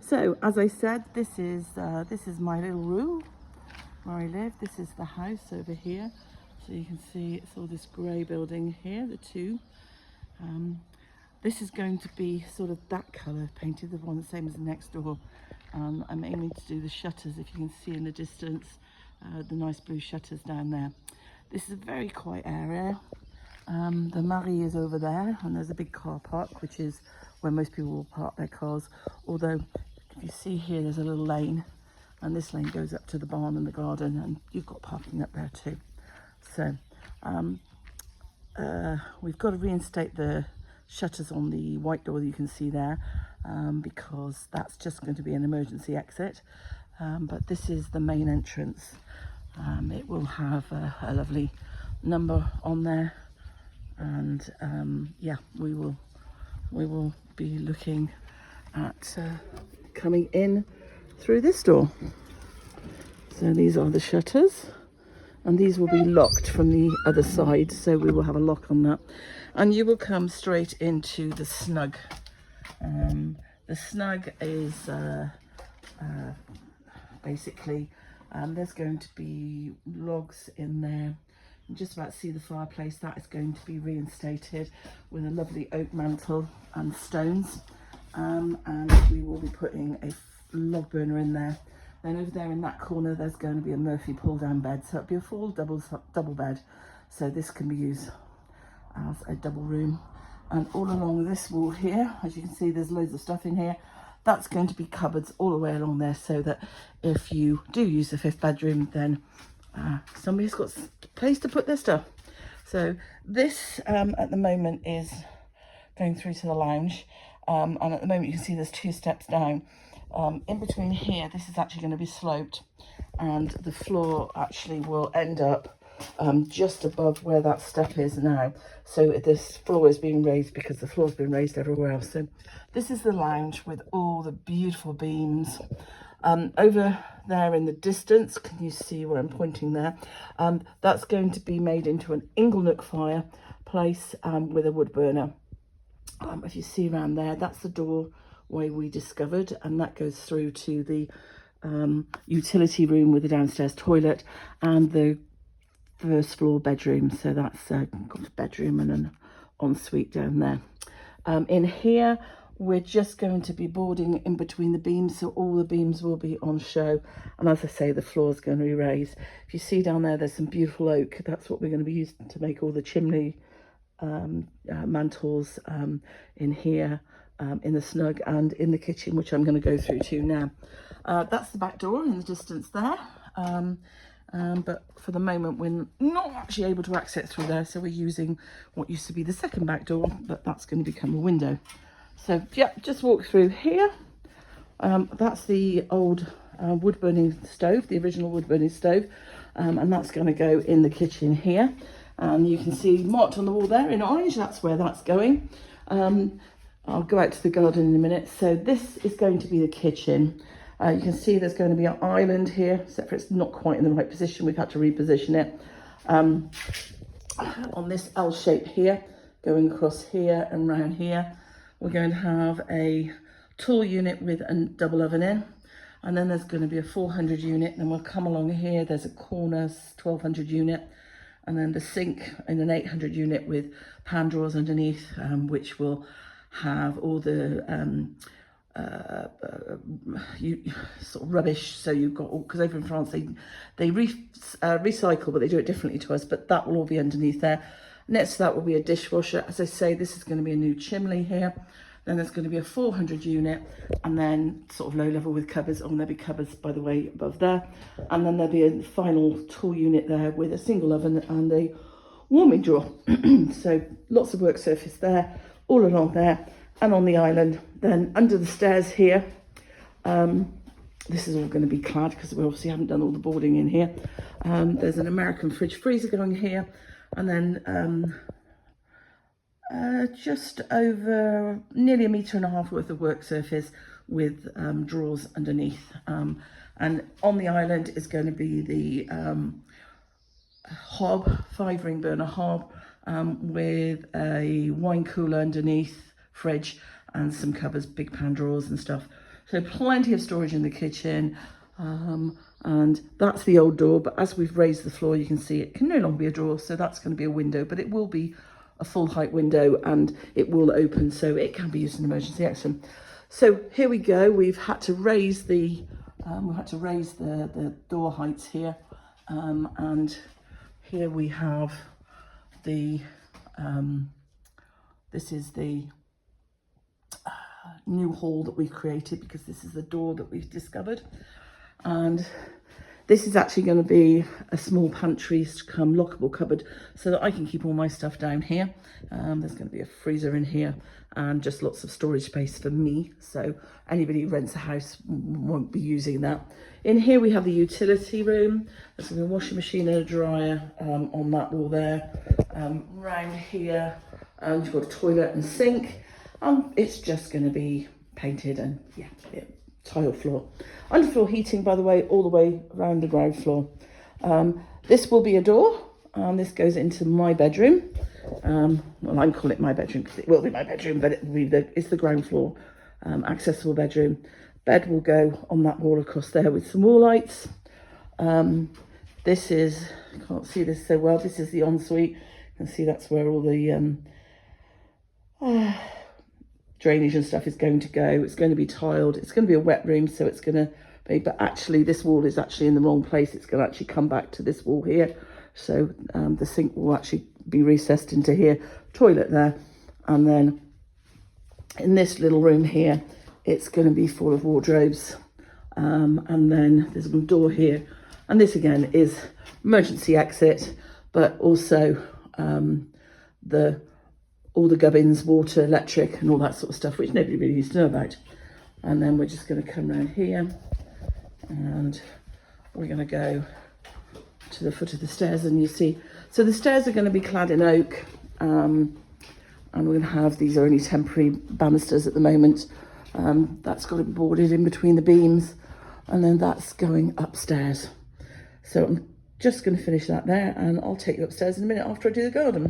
So as I said, this is my little room where I live. This is the house over here. So you can see it's all this grey building here, the two. This is going to be sort of that colour painted, the one the same as the next door. I'm aiming to do the shutters, if you can see in the distance, the nice blue shutters down there. This is a very quiet area. The Marie is over there, and there's a big car park, which is where most people will park their cars. Although, if you see here, there's a little lane, and this lane goes up to the barn and the garden, and you've got parking up there too. So, we've got to reinstate the shutters on the white door that you can see there, because that's just going to be an emergency exit. But this is the main entrance. It will have a lovely number on there, and yeah, we will be looking at coming in through this door. So these are the shutters, and these will be locked from the other side, so we will have a lock on that, and you will come straight into the snug. The snug is basically there's going to be logs in there. You can just about see the fireplace. That is going to be reinstated with a lovely oak mantle and stones, and we will be putting a log burner in there. Then over there in that corner there's going to be a Murphy pull down bed, so it'll be a full double bed, so this can be used as a double room. And all along this wall here, as you can see, there's loads of stuff in here. That's going to be cupboards all the way along there, so that if you do use the fifth bedroom, then somebody's got a place to put their stuff. So this at the moment is going through to the lounge, and at the moment you can see there's 2 steps down. In between here, this is actually going to be sloped, and the floor actually will end up just above where that step is now. So this floor is being raised because the floor's been raised everywhere else. So this is the lounge with all the beautiful beams. Over there in the distance, can you see where I'm pointing there? That's going to be made into an inglenook fireplace with a wood burner. If you see around there, that's the doorway we discovered, and that goes through to the utility room with the downstairs toilet and the first floor bedroom. So that's got a bedroom and an ensuite down there. In here, we're just going to be boarding in between the beams, so all the beams will be on show. And as I say, the floor is going to be raised. If you see down there, there's some beautiful oak. That's what we're going to be using to make all the chimney mantles in here, in the snug, and in the kitchen, which I'm going to go through to now. That's the back door in the distance there. But for the moment we're not actually able to access through there, so we're using what used to be the second back door, but that's going to become a window. So yeah, just walk through here. That's the old wood burning stove, the original wood burning stove, and that's going to go in the kitchen here. And you can see marked on the wall there in orange, that's where that's going. I'll go out to the garden in a minute. So this is going to be the kitchen. You can see there's going to be an island here, except for it's not quite in the right position. We've had to reposition it on this L shape here, going across here and round here. We're going to have a tall unit with a double oven in, and then there's going to be a 400 unit. Then we'll come along here, there's a corner 1200 unit, and then the sink in an 800 unit with pan drawers underneath, which will have all the sort of rubbish. So you've got all, because over in France they recycle, but they do it differently to us, but that will all be underneath there. Next to that will be a dishwasher. As I say, this is going to be a new chimney here. Then there's going to be a 400 unit, and then sort of low level with cupboards. Oh, and there'll be cupboards, by the way, above there. And then there'll be a final tall unit there with a single oven and a warming drawer. So lots of work surface there, all along there, and on the island. Then under the stairs here, this is all going to be clad because we obviously haven't done all the boarding in here. There's an American fridge freezer going here, and then just over nearly 1.5 meters worth of work surface with drawers underneath. And on the island is going to be the hob, 5-ring burner hob, with a wine cooler underneath, fridge, and some cupboards, big pan drawers and stuff. So plenty of storage in the kitchen. And that's the old door, but as we've raised the floor, you can see it can no longer be a drawer, so that's going to be a window, but it will be a full height window and it will open, so it can be used in emergency exit. So here we go. We've had to raise the the door heights here, and here we have the this is the new hall that we've created, because this is the door that we've discovered. And this is actually going to be a small pantry come lockable cupboard, so that I can keep all my stuff down here. There's going to be a freezer in here and just lots of storage space for me, so anybody who rents a house won't be using that. In here we have the utility room. There's going to be a washing machine and a dryer on that wall there. Round here, and you've got a toilet and sink. It's just going to be painted and yeah, tile floor. Underfloor heating, by the way, all the way around the ground floor. This will be a door, and this goes into my bedroom. Well, I'm calling it my bedroom because it will be my bedroom, but it's the ground floor accessible bedroom. Bed will go on that wall across there with some wall lights. This is, I can't see this so well, this is the ensuite. You can see that's where all the drainage and stuff is going to go. It's going to be tiled. It's going to be a wet room, so it's going to be, but actually this wall is actually in the wrong place. It's going to actually come back to this wall here. So the sink will actually be recessed into here, toilet there. And then in this little room here, it's going to be full of wardrobes. And then there's a door here. And this again is emergency exit, but also all the gubbins, water, electric, and all that sort of stuff, which nobody really needs to know about. And then we're just going to come around here, and we're going to go to the foot of the stairs, and you see, so the stairs are going to be clad in oak, and we're going to have, these are only temporary banisters at the moment. That's got to be boarded in between the beams, and then that's going upstairs. So I'm just going to finish that there, and I'll take you upstairs in a minute after I do the garden.